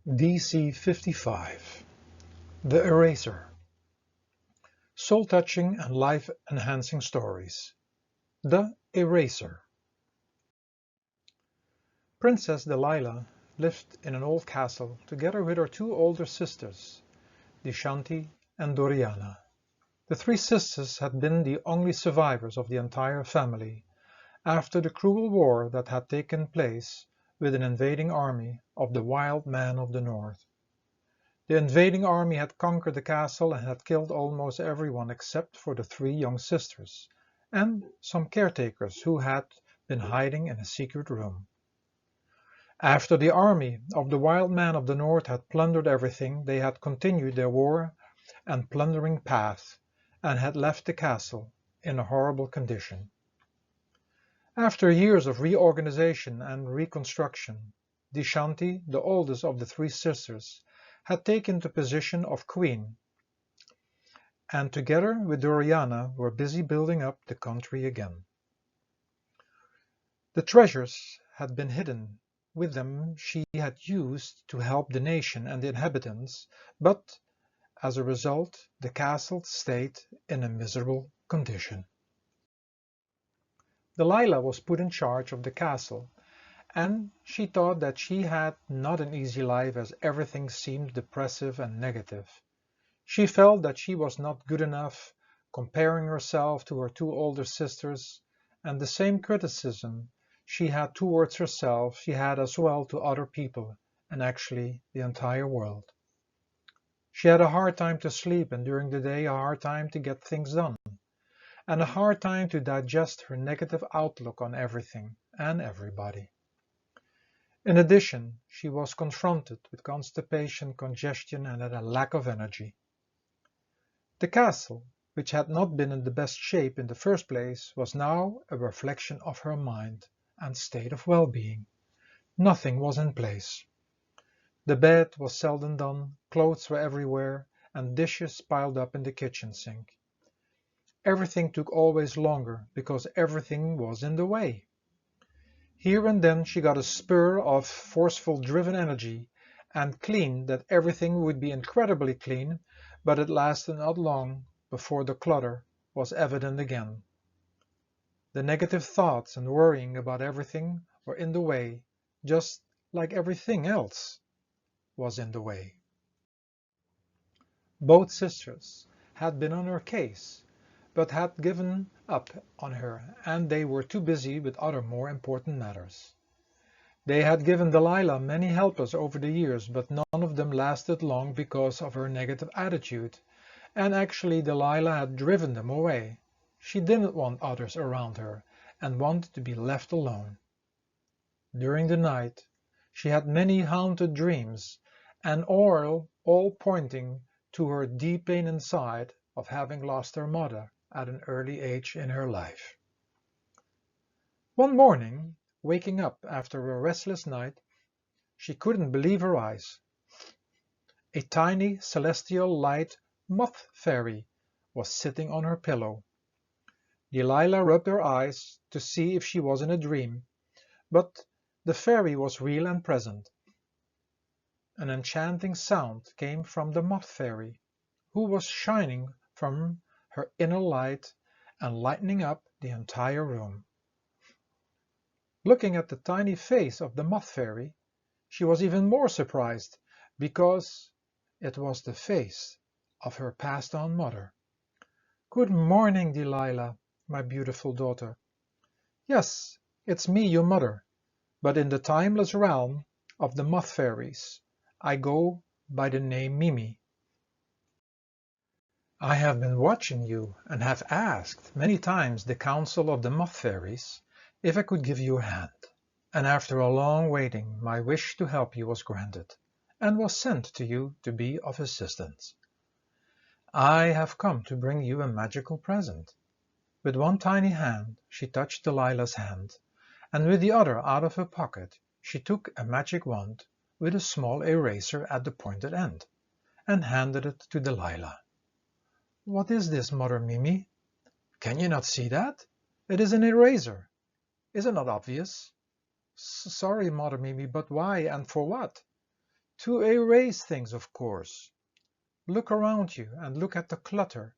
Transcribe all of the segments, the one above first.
Dc55 The Eraser. Soul-touching and life-enhancing stories. The Eraser. Princess Delilah lived in an old castle together with her two older sisters, Dushanti and Doriana. The three sisters had been the only survivors of the entire family after the cruel war that had taken place with an invading army of the wild men of the north. The invading army had conquered the castle and had killed almost everyone except for the three young sisters and some caretakers who had been hiding in a secret room. After the army of the wild men of the north had plundered everything, they had continued their war and plundering path and had left the castle in a horrible condition. After years of reorganization and reconstruction, Dushanti, the oldest of the three sisters, had taken the position of queen, and together with Doriana were busy building up the country again. The treasures had been hidden with them she had used to help the nation and the inhabitants, but as a result the castle stayed in a miserable condition. Delilah was put in charge of the castle, and she thought that she had not an easy life as everything seemed depressive and negative. She felt that she was not good enough, comparing herself to her two older sisters, and the same criticism she had towards herself she had as well to other people, and actually the entire world. She had a hard time to sleep, and during the day a hard time to get things done, and a hard time to digest her negative outlook on everything and everybody. In addition, she was confronted with constipation, congestion, and a lack of energy. The castle, which had not been in the best shape in the first place, was now a reflection of her mind and state of well-being. Nothing was in place. The bed was seldom done, clothes were everywhere, and dishes piled up in the kitchen sink. Everything took always longer because everything was in the way. Here and then she got a spur of forceful driven energy and clean that everything would be incredibly clean, but it lasted not long before the clutter was evident again. The negative thoughts and worrying about everything were in the way, just like everything else was in the way. Both sisters had been on her case, but had given up on her, and they were too busy with other more important matters. They had given Delilah many helpers over the years, but none of them lasted long because of her negative attitude, and actually Delilah had driven them away. She didn't want others around her and wanted to be left alone. During the night she had many haunted dreams, and all pointing to her deep pain inside of having lost her mother at an early age in her life. One morning, waking up after a restless night, she couldn't believe her eyes. A tiny celestial light moth fairy was sitting on her pillow. Delilah rubbed her eyes to see if she was in a dream, but the fairy was real and present. An enchanting sound came from the moth fairy, who was shining from her inner light and lighting up the entire room. Looking at the tiny face of the moth fairy, she was even more surprised, because it was the face of her passed-on mother. "Good morning, Delilah, my beautiful daughter. Yes, it's me, your mother, but in the timeless realm of the moth fairies, I go by the name Mimi. I have been watching you and have asked many times the council of the moth fairies if I could give you a hand, and after a long waiting my wish to help you was granted, and was sent to you to be of assistance. I have come to bring you a magical present." With one tiny hand she touched Delilah's hand, and with the other out of her pocket she took a magic wand with a small eraser at the pointed end, and handed it to Delilah. "What is this, Mother Mimi? Can you not see that? It is an eraser. Is it not obvious?" "Sorry, Mother Mimi, but why and for what?" To erase things, of course. Look around you and look at the clutter,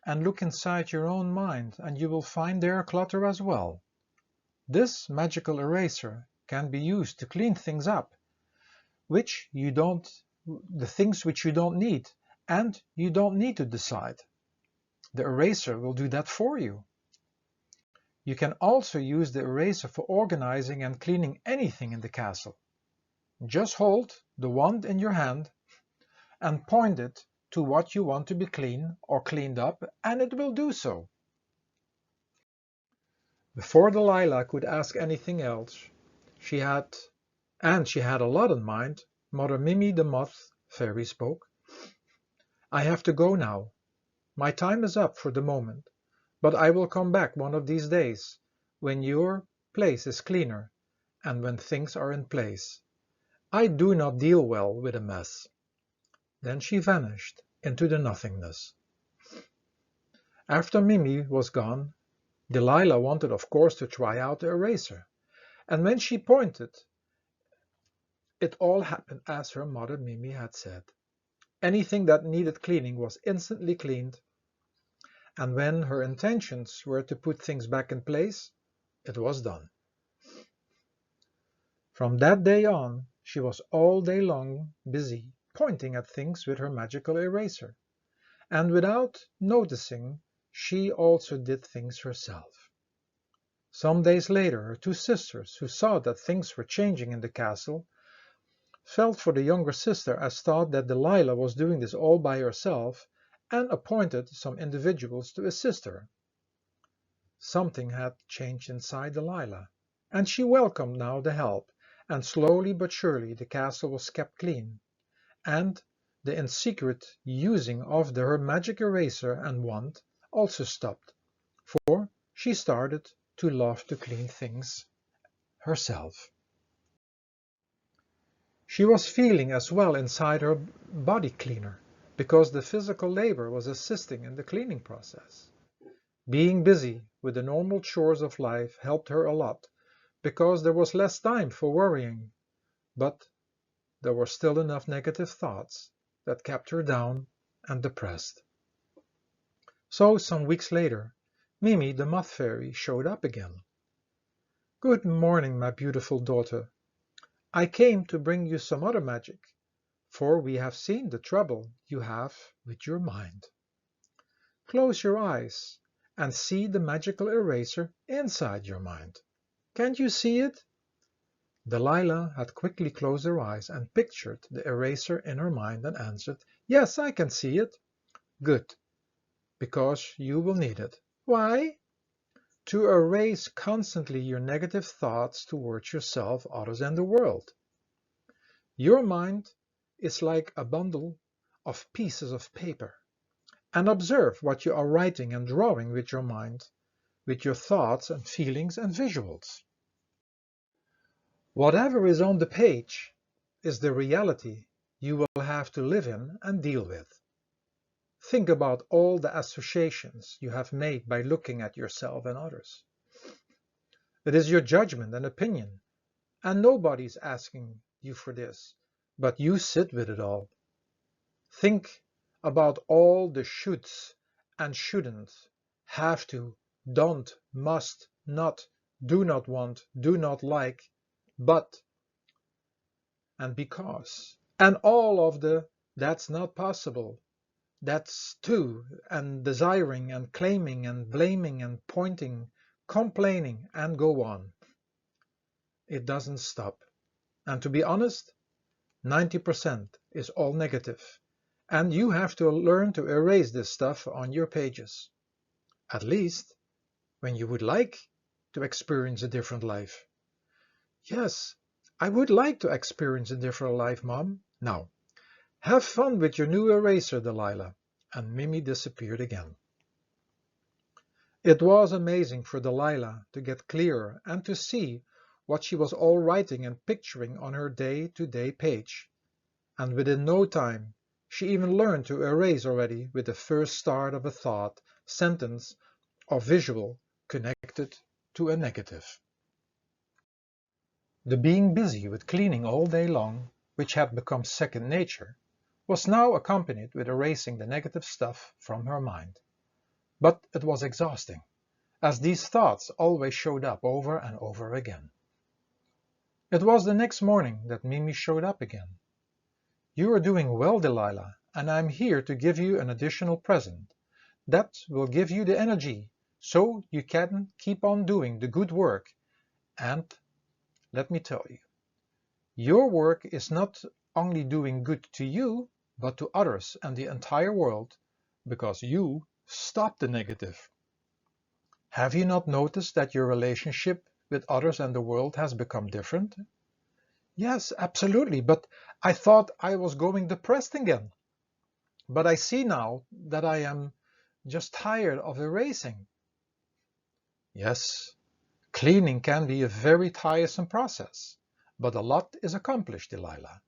and look inside your own mind, and you will find there clutter as well. This magical eraser can be used to clean things up, the things which you don't need, and you don't need to decide. The eraser will do that for you. You can also use the eraser for organizing and cleaning anything in the castle. Just hold the wand in your hand and point it to what you want to be clean or cleaned up, and it will do so. Before Delilah could ask anything else, she had a lot in mind, Mother Mimi the Moth Fairy spoke. I have to go now. My time is up for the moment, but I will come back one of these days, when your place is cleaner and when things are in place. I do not deal well with a mess. Then she vanished into the nothingness. After Mimi was gone, Delilah wanted of course to try out the eraser, and when she pointed, it all happened as her mother Mimi had said. Anything that needed cleaning was instantly cleaned, and when her intentions were to put things back in place, it was done. From that day on, she was all day long busy pointing at things with her magical eraser, and without noticing, she also did things herself. Some days later, her two sisters, who saw that things were changing in the castle, felt for the younger sister as thought that Delilah was doing this all by herself, and appointed some individuals to assist her. Something had changed inside Delilah, and she welcomed now the help, and slowly but surely the castle was kept clean, and the in secret using of her magic eraser and wand also stopped, for she started to love to clean things herself. She was feeling as well inside her body cleaner, because the physical labor was assisting in the cleaning process. Being busy with the normal chores of life helped her a lot, because there was less time for worrying, but there were still enough negative thoughts that kept her down and depressed. So some weeks later, Mimi the Moth Fairy showed up again. "Good morning, my beautiful daughter. I came to bring you some other magic, for we have seen the trouble you have with your mind. Close your eyes and see the magical eraser inside your mind. Can't you see it?" Delilah had quickly closed her eyes and pictured the eraser in her mind and answered, "Yes, I can see it." "Good, because you will need it." "Why?" "To erase constantly your negative thoughts towards yourself, others, and the world. Your mind is like a bundle of pieces of paper, and observe what you are writing and drawing with your mind, with your thoughts and feelings and visuals. Whatever is on the page is the reality you will have to live in and deal with. Think about all the associations you have made by looking at yourself and others. It is your judgment and opinion, and nobody is asking you for this, but you sit with it all. Think about all the shoulds and shouldn't, have to, don't, must, not, do not want, do not like, but, and because, and all of the that's not possible, that's too, and desiring and claiming and blaming and pointing, complaining, and go on. It doesn't stop. And to be honest, 90% is all negative, and you have to learn to erase this stuff on your pages. At least, when you would like to experience a different life. Yes, I would like to experience a different life, Mom. Now, have fun with your new eraser, Delilah. And Mimi disappeared again. It was amazing for Delilah to get clearer and to see what she was all writing and picturing on her day-to-day page. And within no time, she even learned to erase already with the first start of a thought, sentence, or visual connected to a negative. The being busy with cleaning all day long, which had become second nature, was now accompanied with erasing the negative stuff from her mind. But it was exhausting, as these thoughts always showed up over and over again. It was the next morning that Mimi showed up again. "You are doing well, Delilah, and I am here to give you an additional present. That will give you the energy, so you can keep on doing the good work. And let me tell you, your work is not only doing good to you, but to others and the entire world, because you stop the negative. Have you not noticed that your relationship with others and the world has become different?" "Yes, absolutely, but I thought I was going depressed again. But I see now that I am just tired of erasing." "Yes, cleaning can be a very tiresome process, but a lot is accomplished, Delilah.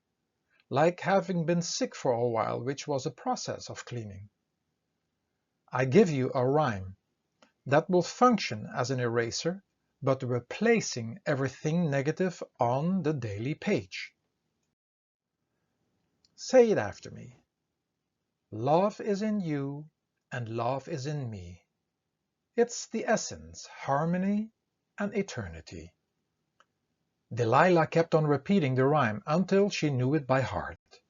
Like having been sick for a while, which was a process of cleaning. I give you a rhyme that will function as an eraser, but replacing everything negative on the daily page. Say it after me. Love is in you and love is in me. It's the essence, harmony, and eternity." Delilah kept on repeating the rhyme until she knew it by heart.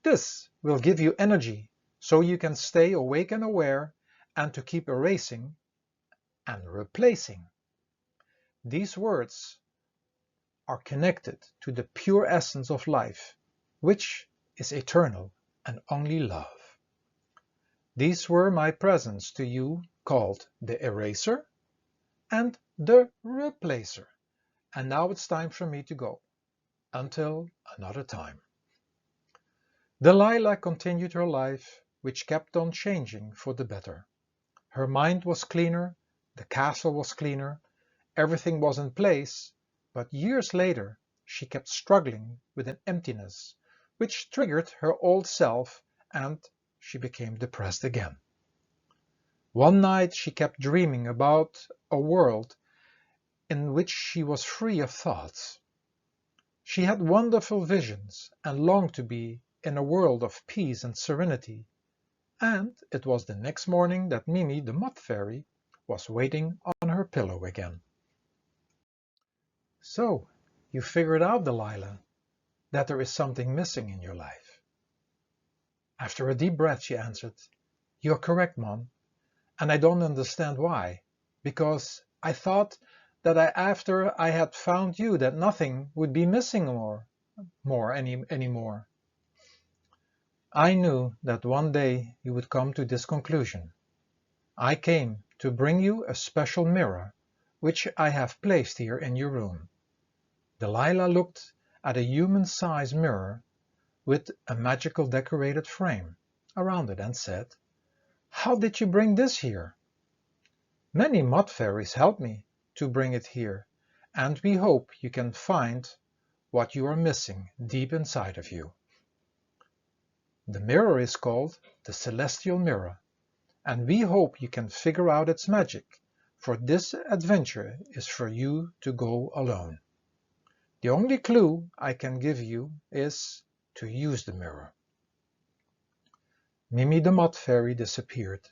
This will give you energy so you can stay awake and aware and to keep erasing and replacing. These words are connected to the pure essence of life, which is eternal and only love. These were my presents to you, called the Eraser and the Replacer. And now it's time for me to go. Until another time. Delilah continued her life, which kept on changing for the better. Her mind was cleaner, the castle was cleaner, everything was in place, but years later she kept struggling with an emptiness, which triggered her old self, and she became depressed again. One night she kept dreaming about a world in which she was free of thoughts. She had wonderful visions and longed to be in a world of peace and serenity, and it was the next morning that Mimi the Moth Fairy was waiting on her pillow again. "So, you figured out, Delilah, that there is something missing in your life." After a deep breath she answered, "You're correct, Mom, and I don't understand why, because I thought that after I had found you that nothing would be missing anymore. I knew that one day you would come to this conclusion. I came to bring you a special mirror, which I have placed here in your room." Delilah looked at a human-sized mirror with a magical decorated frame around it and said, "How did you bring this here?" "Many Moth Fairies helped me to bring it here, and we hope you can find what you are missing deep inside of you. The mirror is called the Celestial Mirror, and we hope you can figure out its magic, for this adventure is for you to go alone. The only clue I can give you is to use the mirror." Mimi the Moth Fairy disappeared,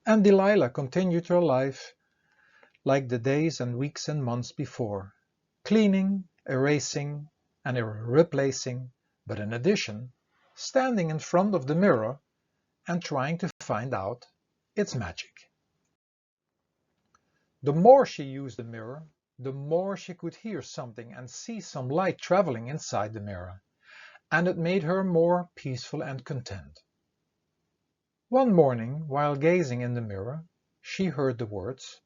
and Delilah continued her life like the days and weeks and months before, cleaning, erasing, and replacing, but in addition, standing in front of the mirror and trying to find out its magic. The more she used the mirror, the more she could hear something and see some light traveling inside the mirror, and it made her more peaceful and content. One morning, while gazing in the mirror, she heard the words,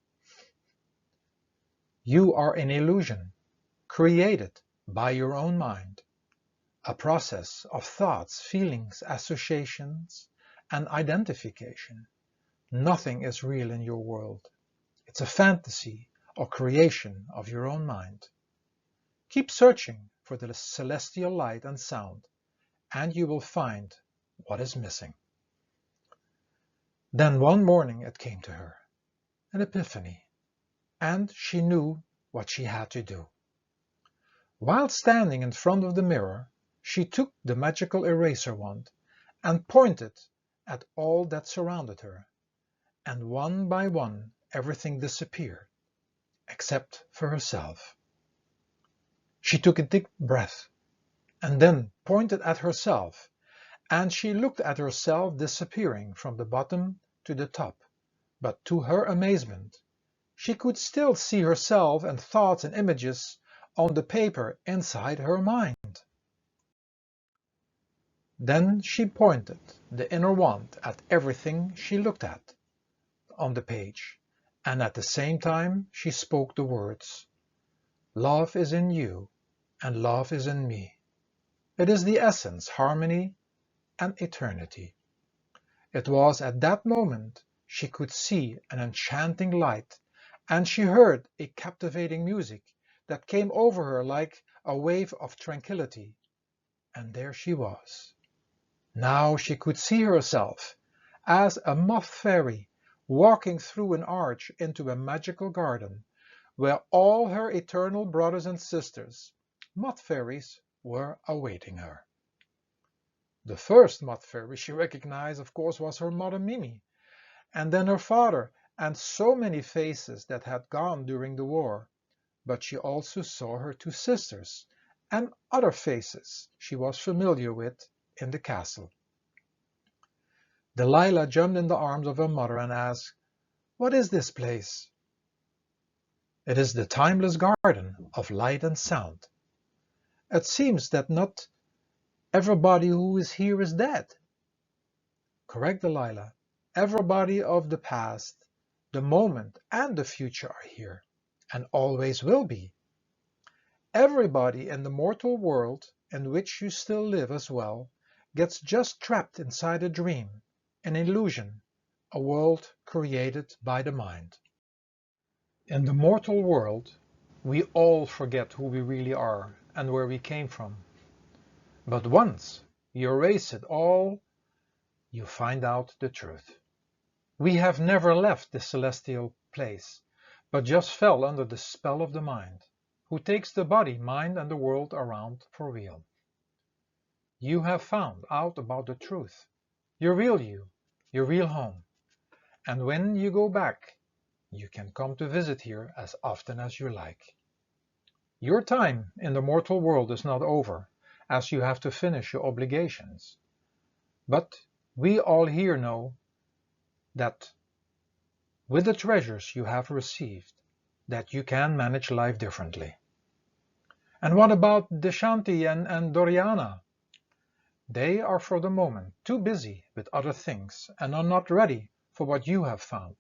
"You are an illusion, created by your own mind, a process of thoughts, feelings, associations, and identification. Nothing is real in your world. It's a fantasy or creation of your own mind. Keep searching for the celestial light and sound, and you will find what is missing." Then one morning it came to her, an epiphany, and she knew what she had to do. While standing in front of the mirror, she took the magical eraser wand and pointed at all that surrounded her, and one by one everything disappeared, except for herself. She took a deep breath, and then pointed at herself, and she looked at herself disappearing from the bottom to the top, but to her amazement, she could still see herself and thoughts and images on the paper inside her mind. Then she pointed the inner wand at everything she looked at on the page, and at the same time she spoke the words, "Love is in you, and love is in me. It is the essence, harmony, and eternity." It was at that moment she could see an enchanting light, and she heard a captivating music that came over her like a wave of tranquillity. And there she was. Now she could see herself as a moth fairy walking through an arch into a magical garden where all her eternal brothers and sisters, moth fairies, were awaiting her. The first moth fairy she recognized, of course, was her mother Mimi, and then her father, and so many faces that had gone during the war. But she also saw her two sisters, and other faces she was familiar with in the castle. Delilah jumped in the arms of her mother and asked, "What is this place?" "It is the timeless garden of light and sound. It seems that not everybody who is here is dead." "Correct, Delilah. Everybody of the past, the moment, and the future are here, and always will be. Everybody in the mortal world, in which you still live as well, gets just trapped inside a dream, an illusion, a world created by the mind. In the mortal world, we all forget who we really are and where we came from. But once you erase it all, you find out the truth. We have never left this celestial place, but just fell under the spell of the mind, who takes the body, mind, and the world around for real. You have found out about the truth, your real you, your real home. And when you go back, you can come to visit here as often as you like. Your time in the mortal world is not over, as you have to finish your obligations. But we all here know that with the treasures you have received, that you can manage life differently. And what about Deshanti and Doriana? They are for the moment too busy with other things and are not ready for what you have found.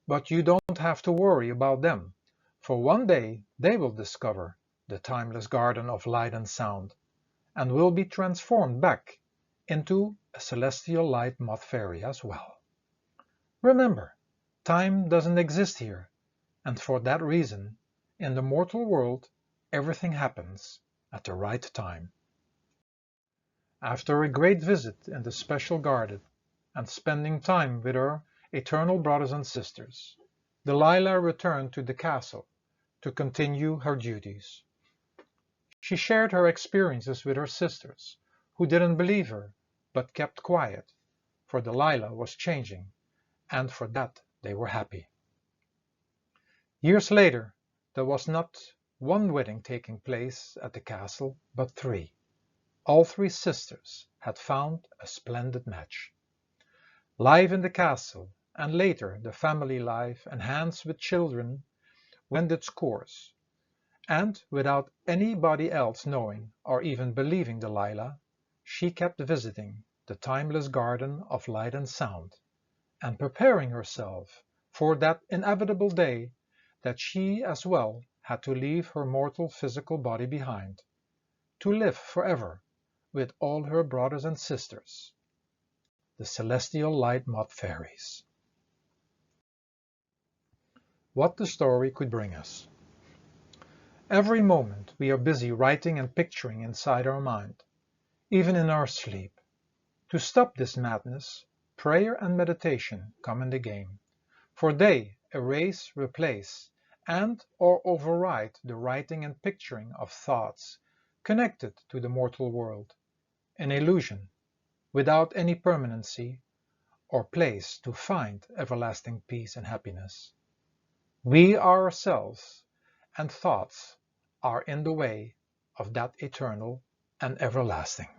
But you don't have to worry about them, for one day they will discover the timeless garden of light and sound, and will be transformed back into a celestial light moth fairy as well. Remember, time doesn't exist here, and for that reason, in the mortal world, everything happens at the right time. After a great visit in the special garden, and spending time with her eternal brothers and sisters, Delilah returned to the castle to continue her duties. She shared her experiences with her sisters, who didn't believe her, but kept quiet, for Delilah was changing, and for that they were happy. Years later, there was not one wedding taking place at the castle, but three. All three sisters had found a splendid match. Life in the castle, and later the family life enhanced with children, went its course, and without anybody else knowing or even believing Delilah, she kept visiting the timeless garden of light and sound, and preparing herself for that inevitable day that she as well had to leave her mortal physical body behind, to live forever with all her brothers and sisters, the celestial light moth fairies. What the story could bring us. Every moment we are busy writing and picturing inside our mind, even in our sleep. To stop this madness, prayer and meditation come in the game, for they erase, replace, and or override the writing and picturing of thoughts connected to the mortal world, an illusion, without any permanency or place to find everlasting peace and happiness. We ourselves and thoughts are in the way of that eternal and everlasting.